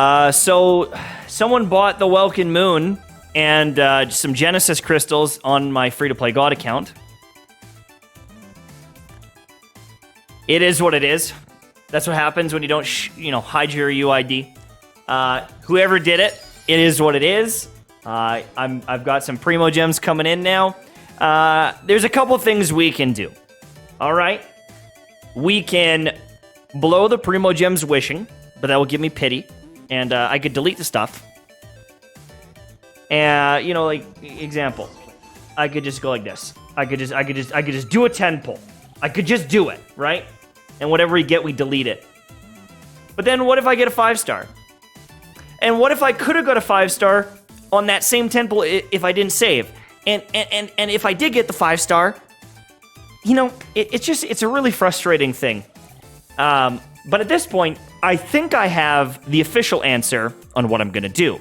So someone bought the Welkin Moon and some Genesis crystals on my free-to-play God account. It is what it is. That's what happens when you don't, hide your UID. Whoever did it, it is what it is. I've got some Primo Gems coming in now. There's a couple things we can do. All right. We can blow the Primo Gems wishing, but that will give me pity. And I could delete the stuff. And example, I could just go like this. I could just do a 10 pull. I could just do it, right? And whatever we get, we delete it. But then what if I get a 5-star? And what if I could have got a 5-star on that same 10 pull if I didn't save? And if I did get the 5-star, it's a really frustrating thing. But at this point, I think I have the official answer on what I'm going to do.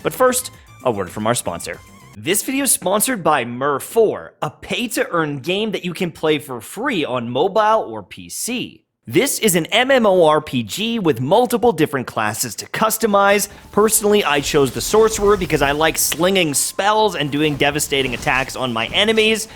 But first, a word from our sponsor. This video is sponsored by Mer4, a pay-to-earn game that you can play for free on mobile or PC. This is an MMORPG with multiple different classes to customize. Personally, I chose the Sorcerer because I like slinging spells and doing devastating attacks on my enemies.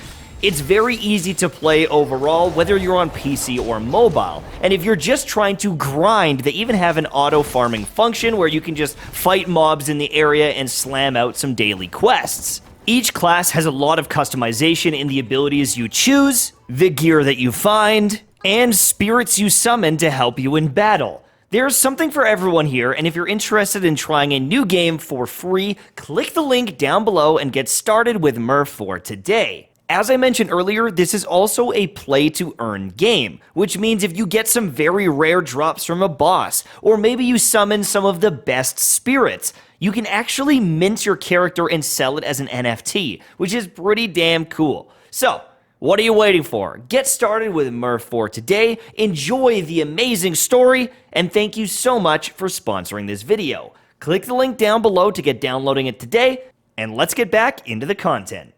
It's very easy to play overall, whether you're on PC or mobile. And if you're just trying to grind, they even have an auto-farming function where you can just fight mobs in the area and slam out some daily quests. Each class has a lot of customization in the abilities you choose, the gear that you find, and spirits you summon to help you in battle. There's something for everyone here, and if you're interested in trying a new game for free, click the link down below and get started with Mer4 today. As I mentioned earlier, this is also a play-to-earn game, which means if you get some very rare drops from a boss, or maybe you summon some of the best spirits, you can actually mint your character and sell it as an NFT, which is pretty damn cool. So, what are you waiting for? Get started with Mer4 today, enjoy the amazing story, and thank you so much for sponsoring this video. Click the link down below to get downloading it today, and let's get back into the content.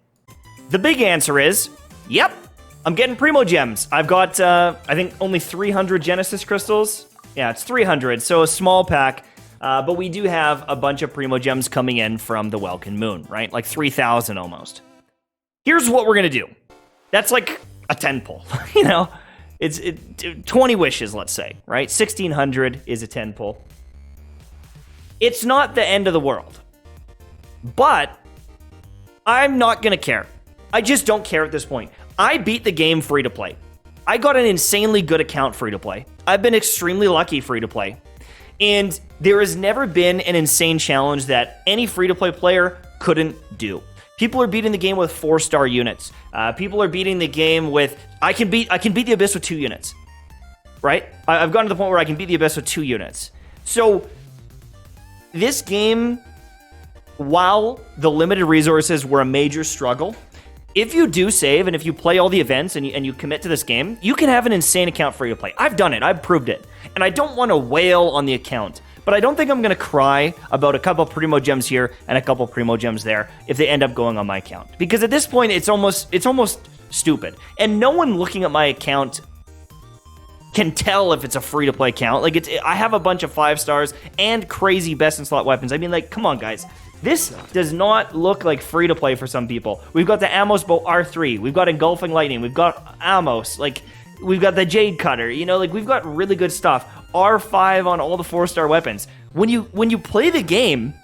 The big answer is, yep, I'm getting Primo Gems. I've got, I think, only 300 Genesis crystals. Yeah, it's 300, so a small pack. But we do have a bunch of Primo Gems coming in from the Welkin Moon, right? Like 3,000 almost. Here's what we're going to do. That's like a 10 pull, It's 20 wishes, let's say, right? 1,600 is a 10 pull. It's not the end of the world. But I'm not going to care. I just don't care at this point. I beat the game free to play. I got an insanely good account free to play. I've been extremely lucky free to play. And there has never been an insane challenge that any free to play player couldn't do. People are beating the game with 4-star units. People are beating the game with, I can beat the Abyss with 2 units. Right? I've gotten to the point where I can beat the Abyss with 2 units. So this game, while the limited resources were a major struggle, if you do save and if you play all the events and you commit to this game, you can have an insane account free to play. I've done it. I've proved it. And I don't want to wail on the account, but I don't think I'm going to cry about a couple Primo Gems here and a couple Primo Gems there if they end up going on my account. Because at this point, it's almost stupid. And no one looking at my account can tell if it's a free-to-play account. Like, I have a bunch of 5 stars and crazy best-in-slot weapons. I mean, like, come on, guys. This does not look like free-to-play for some people. We've got the Amos Bow R3. We've got Engulfing Lightning. We've got Amos. Like, we've got the Jade Cutter. We've got really good stuff. R5 on all the 4-star weapons. When you play the game,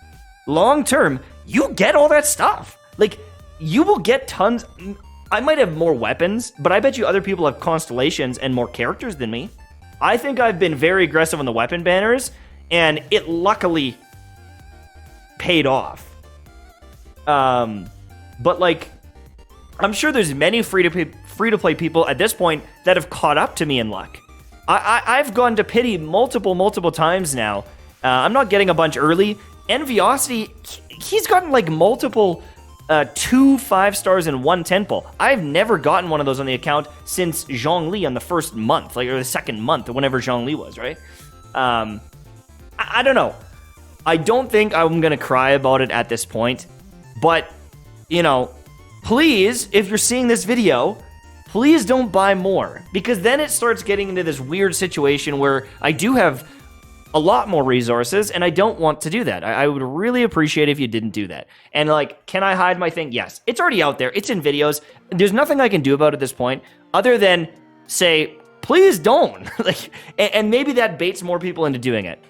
long-term, you get all that stuff. Like, you will get tons. I might have more weapons, but I bet you other people have constellations and more characters than me. I think I've been very aggressive on the weapon banners, and it luckily paid off. But like, I'm sure there's many free-to-play people at this point that have caught up to me in luck. I've gone to pity multiple times now. I'm not getting a bunch early. Enviosity, he's gotten like multiple 2 5 stars and 1 10 pull. I've never gotten one of those on the account since Zhongli on the first month, or the second month, whenever Zhongli was, right? I don't know. I don't think I'm going to cry about it at this point, but, please, if you're seeing this video, please don't buy more, because then it starts getting into this weird situation where I do have a lot more resources, and I don't want to do that. I would really appreciate if you didn't do that. And like, can I hide my thing? Yes. It's already out there. It's in videos. There's nothing I can do about it at this point other than say, please don't. Like, and maybe that baits more people into doing it.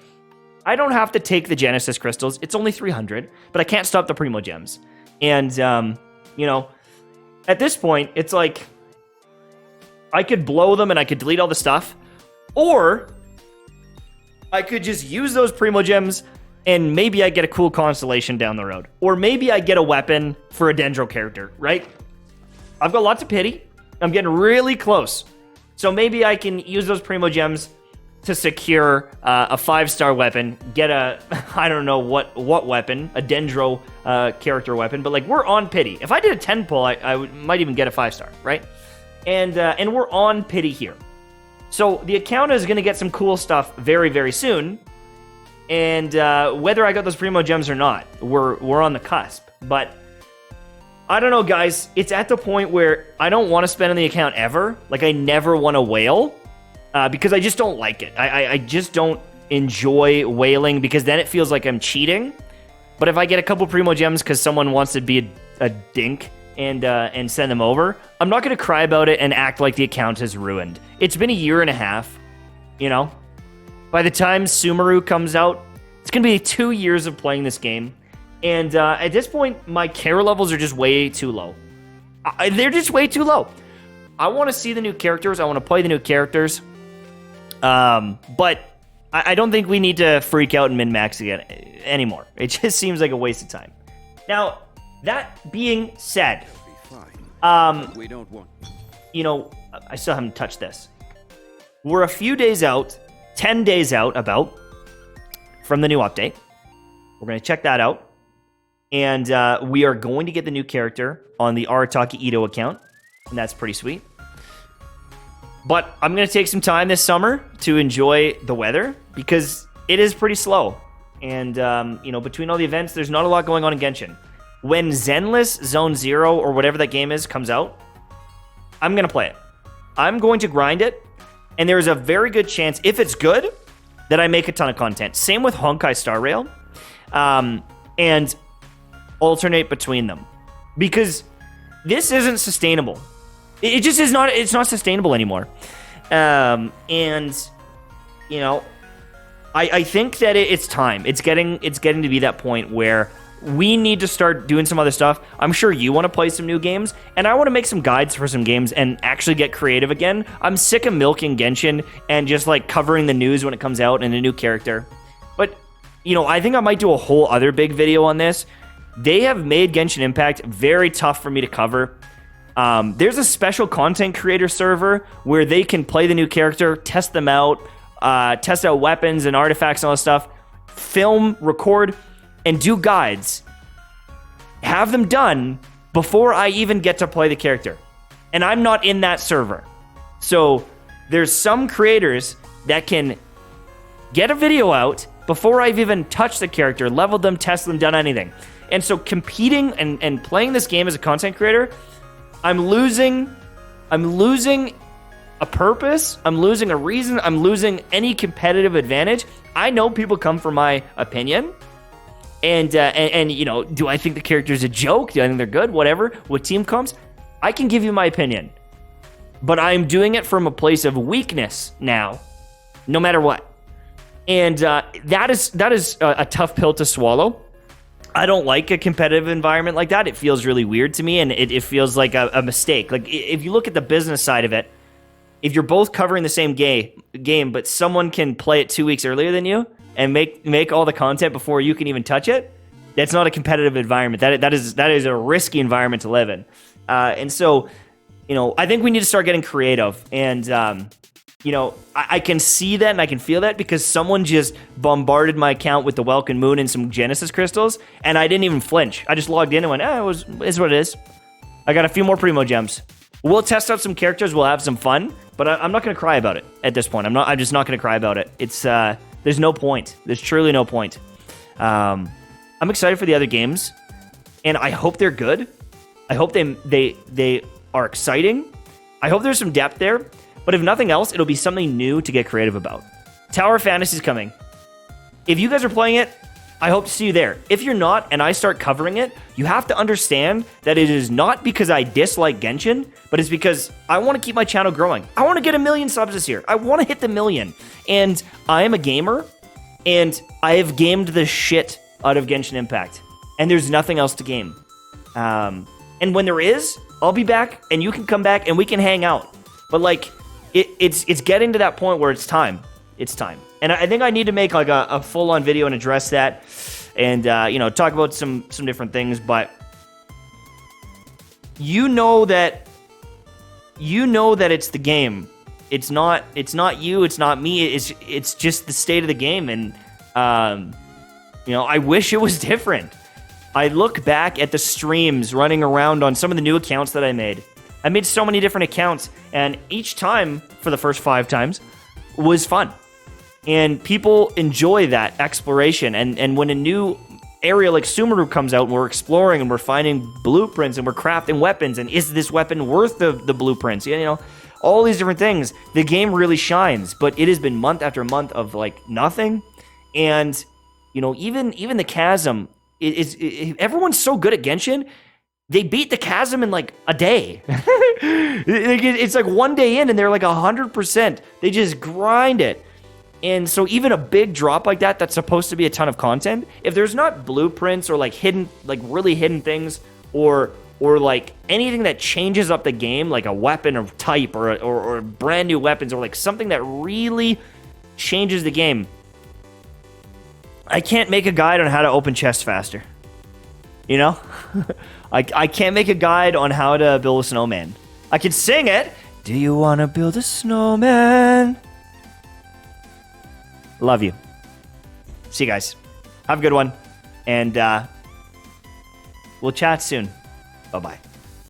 I don't have to take the Genesis crystals. It's only 300, but I can't stop the Primo Gems. And, you know, at this point, it's like, I could blow them and I could delete all the stuff, or I could just use those Primo Gems and maybe I get a cool constellation down the road. Or maybe I get a weapon for a Dendro character, right? I've got lots of pity. I'm getting really close. So maybe I can use those Primo Gems to secure a 5-star weapon, get a, I don't know what weapon, a Dendro character weapon, but like, we're on pity. If I did a 10 pull, I might even get a 5-star, right? And we're on pity here. So the account is going to get some cool stuff very, very soon. And whether I got those Primo Gems or not, we're on the cusp. But I don't know, guys. It's at the point where I don't want to spend on the account ever. Like, I never want to whale because I just don't like it. I just don't enjoy whaling because then it feels like I'm cheating. But if I get a couple Primo Gems because someone wants to be a dink and send them over, I'm not going to cry about it and act like the account is ruined. It's been a year and a half, you know? By the time Sumeru comes out, it's going to be 2 years of playing this game. And at this point, my care levels are just way too low. They're just way too low. I want to see the new characters. I want to play the new characters. But I don't think we need to freak out and min-max again anymore. It just seems like a waste of time. Now, that being said, we don't want. You know, I still haven't touched this. We're a few days out, 10 days out about, from the new update. We're going to check that out. And we are going to get the new character on the Arataki Ito account. And that's pretty sweet. But I'm going to take some time this summer to enjoy the weather because it is pretty slow. And, you know, between all the events, there's not a lot going on in Genshin. When Zenless Zone Zero or whatever that game is comes out, I'm going to play it. I'm going to grind it. And there's a very good chance, if it's good, that I make a ton of content. Same with Honkai Star Rail. And alternate between them. Because this isn't sustainable. It just is not, it's not sustainable anymore. And, you know, I think that it's time. It's getting to be that point where we need to start doing some other stuff. I'm sure you want to play some new games, and I want to make some guides for some games and actually get creative again. I'm sick of milking Genshin and just like covering the news when it comes out and a new character. But, you know, I think I might do a whole other big video on this. They have made Genshin Impact very tough for me to cover. There's a special content creator server where they can play the new character, test them out, test out weapons and artifacts and all that stuff, film, record, and do guides, have them done before I even get to play the character. And I'm not in that server. So there's some creators that can get a video out before I've even touched the character, leveled them, tested them, done anything. And so competing and playing this game as a content creator, I'm losing a purpose, I'm losing a reason, I'm losing any competitive advantage. I know people come for my opinion. And you know, do I think the character's a joke? Do I think they're good? Whatever. With team comps, I can give you my opinion. But I'm doing it from a place of weakness now, no matter what. And that is a tough pill to swallow. I don't like a competitive environment like that. It feels really weird to me, and it feels like a mistake. Like, if you look at the business side of it, if you're both covering the same game, but someone can play it 2 weeks earlier than you, and make all the content before you can even touch it, that's not a competitive environment. That is a risky environment to live in. And so, you know, I think we need to start getting creative. And, you know, I can see that and I can feel that because someone just bombarded my account with the Welkin Moon and some Genesis crystals, and I didn't even flinch. I just logged in and went, it's what it is. I got a few more Primo Gems. We'll test out some characters. We'll have some fun, but I'm not going to cry about it at this point. I'm just not going to cry about it. It's, there's no point. There's truly no point. I'm excited for the other games, and I hope they're good. I hope they are exciting. I hope there's some depth there, but if nothing else, it'll be something new to get creative about. Tower of Fantasy's coming. if you guys are playing it, I hope to see you there. If you're not, and I start covering it, you have to understand that it is not because I dislike Genshin, but it's because I want to keep my channel growing. I want to get 1 million subs this year. I want to hit the 1 million. And I am a gamer, and I have gamed the shit out of Genshin Impact. And there's nothing else to game. And when there is, I'll be back, and you can come back, and we can hang out. But, like, it's getting to that point where it's time. It's time. And I think I need to make like a full-on video and address that, and you know, talk about some different things. But you know that it's the game. It's not you. It's not me. It's just the state of the game. And you know, I wish it was different. I look back at the streams running around on some of the new accounts that I made. I made so many different accounts, and each time for the first 5 times was fun. And people enjoy that exploration. And when a new area like Sumeru comes out and we're exploring and we're finding blueprints and we're crafting weapons, and is this weapon worth the blueprints? You know, all these different things, the game really shines. But it has been month after month of like nothing. And, you know, even the chasm, everyone's so good at Genshin, they beat the chasm in like a day. It's like one day in and they're like 100%. They just grind it. And so even a big drop like that, that's supposed to be a ton of content, if there's not blueprints or like hidden, like really hidden things, or like anything that changes up the game, like a weapon of type or brand new weapons, or like something that really changes the game, I can't make a guide on how to open chests faster. You know? I can't make a guide on how to build a snowman. I can sing it. Do you want to build a snowman? Love you. See you guys. Have a good one. And we'll chat soon. Bye-bye.